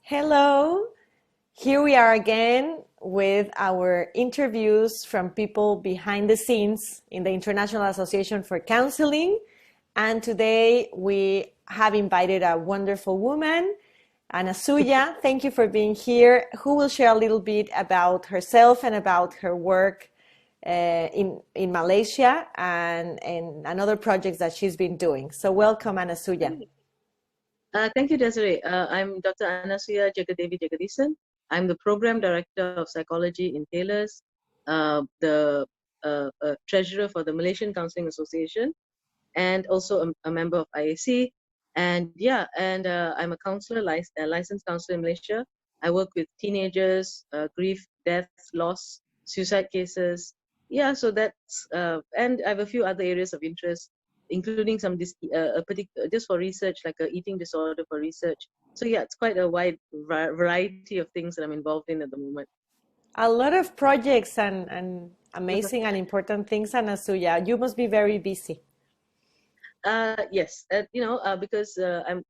Hello, here we are again with our interviews from people behind the scenes in the International Association for Counseling. And today we have invited a wonderful woman, Anasuya. Thank you for being here, who will share a little bit about herself and about her work in Malaysia and other projects that she's been doing. So welcome, Anasuya. Thank you, Desiree. I'm Dr. Anasuya Jegathesan. I'm the Program Director of Psychology in Taylor's, the Treasurer for the Malaysian Counselling Association, and also a member of IAC. And I'm a counselor, licensed counselor in Malaysia. I work with teenagers, grief, death, loss, suicide cases. Yeah, so that's, and I have a few other areas of interest, including some just for research, like a eating disorder for research. So yeah, it's quite a wide variety of things that I'm involved in at the moment. A lot of projects and amazing and important things, Anasuya. You must be very busy. Yes, because I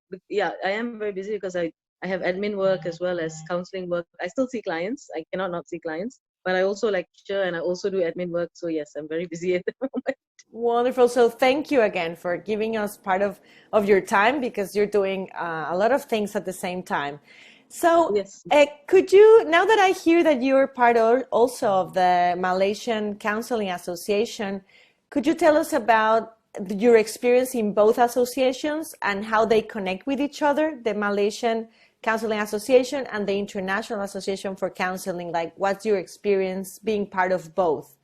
am very busy because I have admin work as well as counseling work. I still see clients. I cannot not see clients, but I also lecture and I also do admin work. So yes, I'm very busy at the moment. Wonderful. So thank you again for giving us part of your time because you're doing a lot of things at the same time. So Yes. could you, now that I hear that you're part also of the Malaysian Counseling Association, could you tell us about your experience in both associations and how they connect with each other, the Malaysian Counseling Association and the International Association for Counseling? Like, what's your experience being part of both?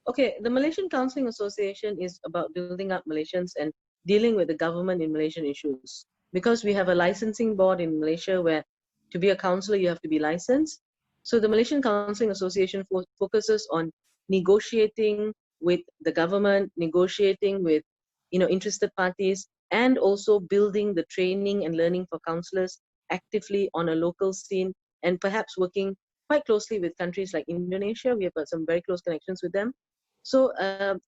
Okay, the Malaysian Counselling Association is about building up Malaysians and dealing with the government in Malaysian issues. Because we have a licensing board in Malaysia where to be a counselor, you have to be licensed. So the Malaysian Counselling Association focuses on negotiating with the government, negotiating with interested parties, and also building the training and learning for counselors actively on a local scene, and perhaps working quite closely with countries like Indonesia. We have got some very close connections with them. So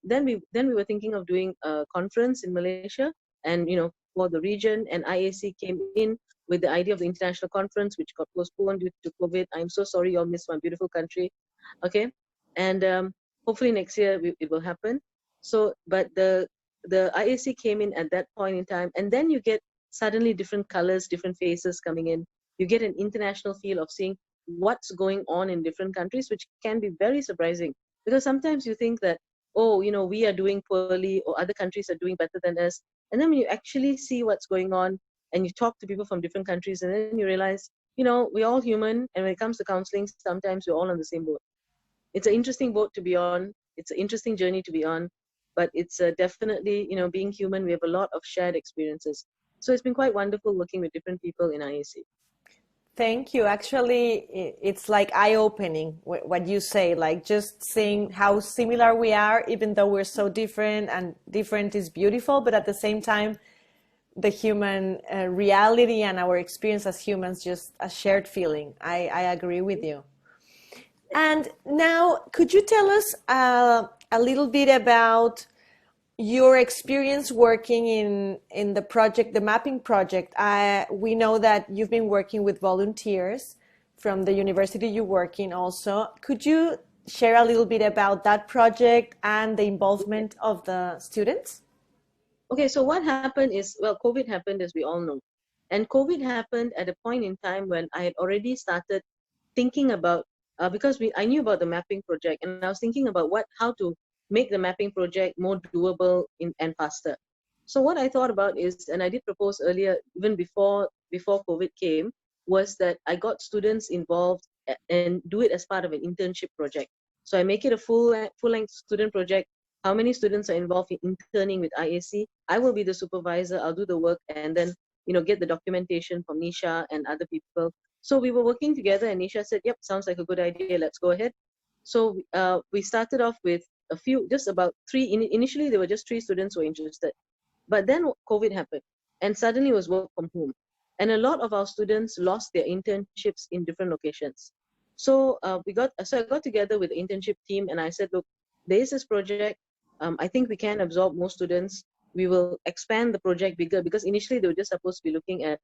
then we were thinking of doing a conference in Malaysia, and for the region, and IAC came in with the idea of the international conference, which got postponed due to COVID. I'm so sorry you all missed my beautiful country. Okay, and hopefully next year it will happen. So, but the IAC came in at that point in time, and then you get suddenly different colors, different faces coming in. You get an international feel of seeing what's going on in different countries, which can be very surprising. Because sometimes you think that, oh, we are doing poorly or other countries are doing better than us. And then when you actually see what's going on and you talk to people from different countries, and then you realize, we're all human. And when it comes to counseling, sometimes we're all on the same boat. It's an interesting boat to be on. It's an interesting journey to be on. But it's definitely, being human, we have a lot of shared experiences. So it's been quite wonderful working with different people in IAC. Thank you. Actually, it's like eye-opening what you say, like just seeing how similar we are, even though we're so different, and different is beautiful, but at the same time, the human reality and our experience as humans, just a shared feeling. I agree with you. And now, could you tell us a little bit about your experience working in the project, the mapping project? We know that you've been working with volunteers from the university you work in also. Could you share a little bit about that project and the involvement of the students? Okay, so what happened is, well, COVID happened, as we all know. And COVID happened at a point in time when I had already started thinking about, because I knew about the mapping project, and I was thinking about how to make the mapping project more doable and faster. So what I thought about is, and I did propose earlier, even before COVID came, was that I got students involved and do it as part of an internship project. So I make it a full-length student project. How many students are involved in interning with IAC? I will be the supervisor. I'll do the work, and then get the documentation from Nisha and other people. So we were working together, and Nisha said, "Yep, sounds like a good idea. Let's go ahead." So we started off with a few, just about three. Initially, there were just 3 students who were interested, but then COVID happened, and suddenly it was work from home, and a lot of our students lost their internships in different locations. So I got together with the internship team, and I said, "Look, there is this project. I think we can absorb more students. We will expand the project bigger," because initially they were just supposed to be looking at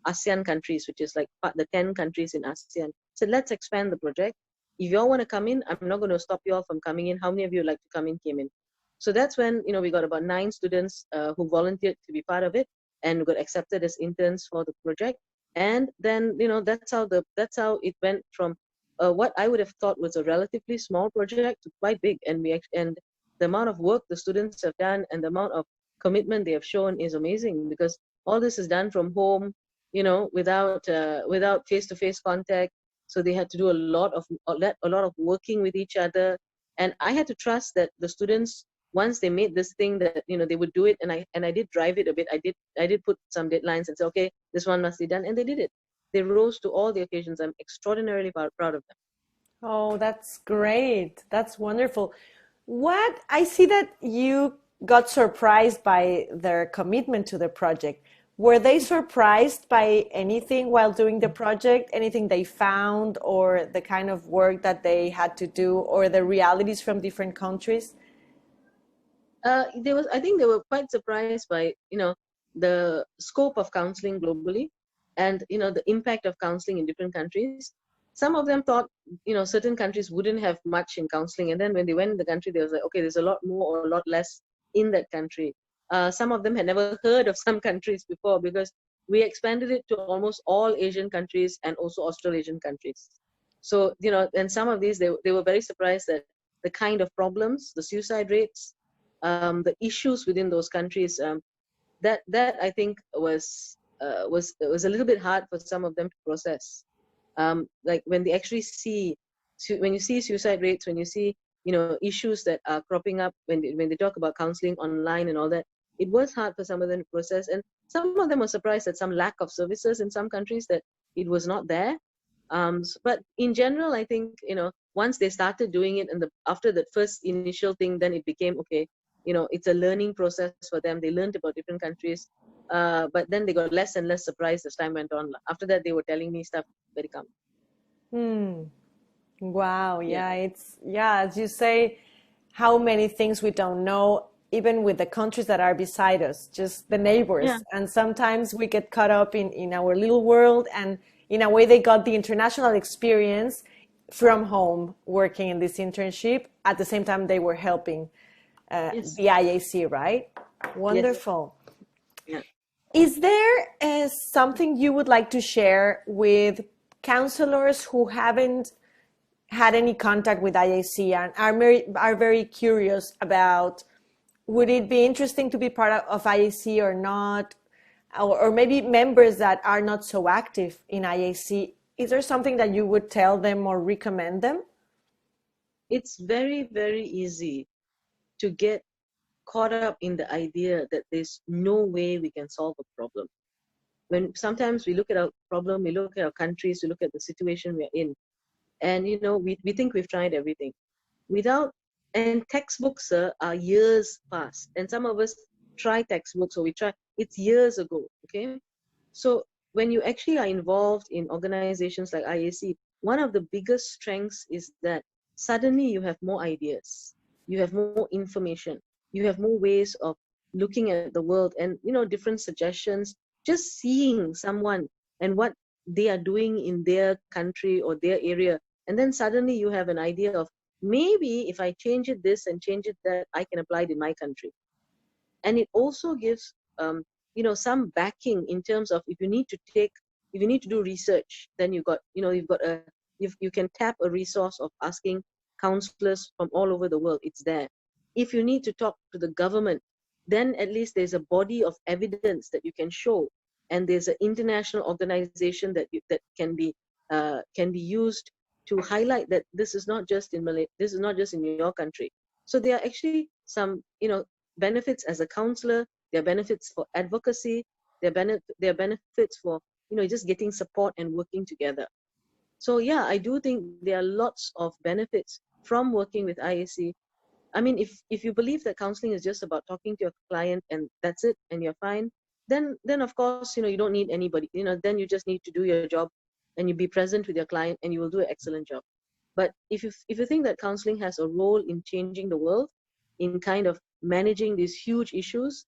ASEAN countries, which is like the 10 countries in ASEAN. Said, let's expand the project. If you all want to come in, I'm not going to stop you all from coming in. How many of you like to come in, came in. So that's when, we got about 9 students who volunteered to be part of it and got accepted as interns for the project. And then, that's how it went from what I would have thought was a relatively small project to quite big. And the amount of work the students have done and the amount of commitment they have shown is amazing, because all this is done from home, without face-to-face contact. So they had to do a lot of working with each other. And I had to trust that the students, once they made this thing, that they would do it. And I did drive it a bit. I did put some deadlines and say, okay, this one must be done, and they did it. They rose to all the occasions. I'm extraordinarily proud of them. Oh, that's great. That's wonderful. What I see that you got surprised by their commitment to the project. Were they surprised by anything while doing the project? Anything they found, or the kind of work that they had to do, or the realities from different countries? I think they were quite surprised by, the scope of counseling globally, and, the impact of counseling in different countries. Some of them thought, certain countries wouldn't have much in counseling. And then when they went in the country, they was like, okay, there's a lot more or a lot less in that country. Some of them had never heard of some countries before, because we expanded it to almost all Asian countries and also Australasian countries. So, and some of these, they were very surprised that the kind of problems, the suicide rates, the issues within those countries, that I think was a little bit hard for some of them to process. Like when they actually when you see suicide rates, when you see issues that are cropping up when they talk about counseling online and all that, it was hard for some of them to process. And some of them were surprised at some lack of services in some countries, that it was not there. But in general, I think once they started doing it, and after that first initial thing, then it became okay. It's a learning process for them. They learned about different countries, but then they got less and less surprised as time went on. After that, they were telling me stuff very calm. Wow, as you say, how many things we don't know, even with the countries that are beside us, just the neighbors. Yeah. And sometimes we get caught up in our little world, and in a way they got the international experience from home working in this internship. At the same time, they were helping Yes. the IAC, right? Wonderful. Yes. Yeah. Is there something you would like to share with counselors who haven't had any contact with IAC and are very curious about, would it be interesting to be part of IAC or not? Or maybe members that are not so active in IAC. Is there something that you would tell them or recommend them? It's very, very easy to get caught up in the idea that there's no way we can solve a problem. When sometimes we look at our problem, we look at our countries, we look at the situation we're in, and we think we've tried everything. And textbooks are years past, and some of us try textbooks, or it's years ago, okay? So when you actually are involved in organizations like IAC, one of the biggest strengths is that suddenly you have more ideas, you have more information, you have more ways of looking at the world, and different suggestions. Just seeing someone and what they are doing in their country or their area, and then suddenly you have an idea of, maybe if I change it this and change it that, I can apply it in my country. And it also gives some backing in terms of, if you need to do research, then you can tap a resource of asking counselors from all over the world. It's there. If you need to talk to the government, then at least there's a body of evidence that you can show, and there's an international organization that can be used to highlight that this is not just in Malay, this is not just in your country. So there are actually some benefits as a counselor. There are benefits for advocacy. There are benefits for just getting support and working together. So yeah, I do think there are lots of benefits from working with IAC. I mean, if you believe that counseling is just about talking to your client and that's it, and you're fine, then of course you don't need anybody. Then you just need to do your job, and you be present with your client, and you will do an excellent job. But if you think that counseling has a role in changing the world, in kind of managing these huge issues,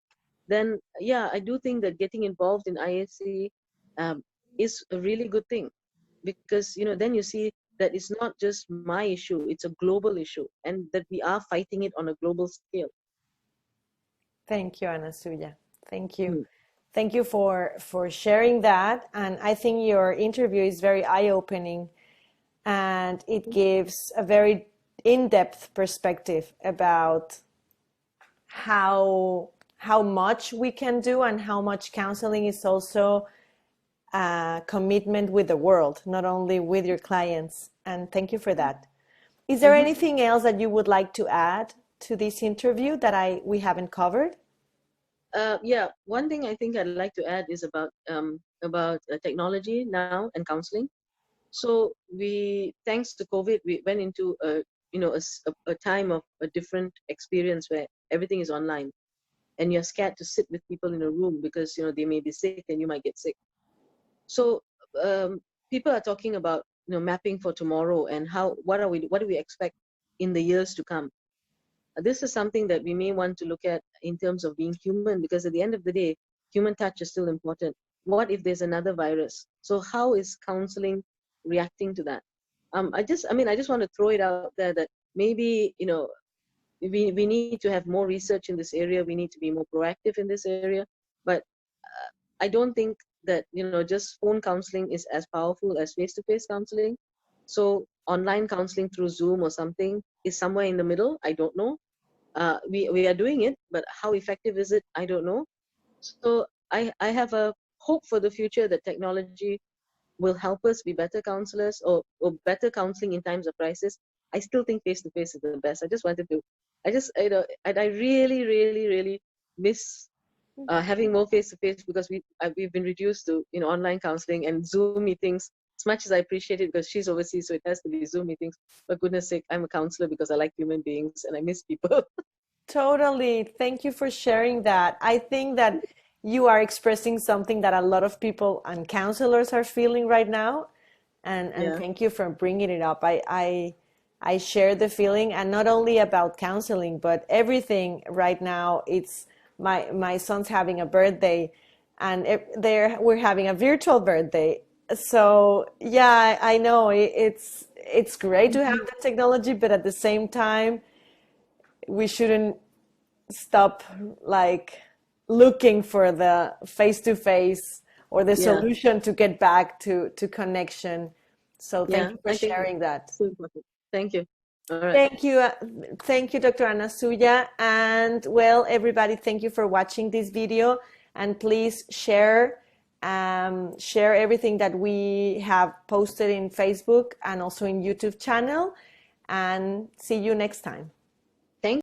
then yeah, I do think that getting involved in IAC is a really good thing, because then you see that it's not just my issue, it's a global issue, and that we are fighting it on a global scale. Thank you, Anasuya. Thank you. Mm. Thank you for sharing that. And I think your interview is very eye-opening, and it gives a very in-depth perspective about how much we can do and how much counseling is also a commitment with the world, not only with your clients. And thank you for that. Is there anything else that you would like to add to this interview that we haven't covered? Yeah, one thing I think I'd like to add is about technology now and counseling. So thanks to COVID, we went into a time of a different experience where everything is online, and you're scared to sit with people in a room because they may be sick and you might get sick. So people are talking about mapping for tomorrow, and what do we expect in the years to come. This is something that we may want to look at in terms of being human, because at the end of the day, human touch is still important. What if there's another virus? So how is counseling reacting to that? I just want to throw it out there that maybe we need to have more research in this area. We need to be more proactive in this area. But I don't think that just phone counseling is as powerful as face-to-face counseling. So online counseling through Zoom or something is somewhere in the middle. I don't know. We are doing it, but how effective is it? I don't know. So I have a hope for the future that technology will help us be better counselors, or better counseling in times of crisis. I still think face-to-face is the best. I really, really, really miss having more face-to-face, because we've been reduced to online counseling and Zoom meetings. As much as I appreciate it, because she's overseas, so it has to be Zoom meetings. For goodness sake, I'm a counselor because I like human beings and I miss people. Totally. Thank you for sharing that. I think that you are expressing something that a lot of people and counselors are feeling right now. And Yeah, thank you for bringing it up. I share the feeling, and not only about counseling, but everything right now. It's my son's having a birthday, and we're having a virtual birthday. So yeah, I know it's great to have the technology, but at the same time, we shouldn't stop like looking for the face to face or the yeah, solution to get back to connection. So thank yeah. you for I think sharing that. it's so important. Thank you. All right. Thank you. Thank you, Dr. Anasuya. And well, everybody, thank you for watching this video. And please share everything that we have posted in Facebook and also in YouTube channel. And see you next time. Thank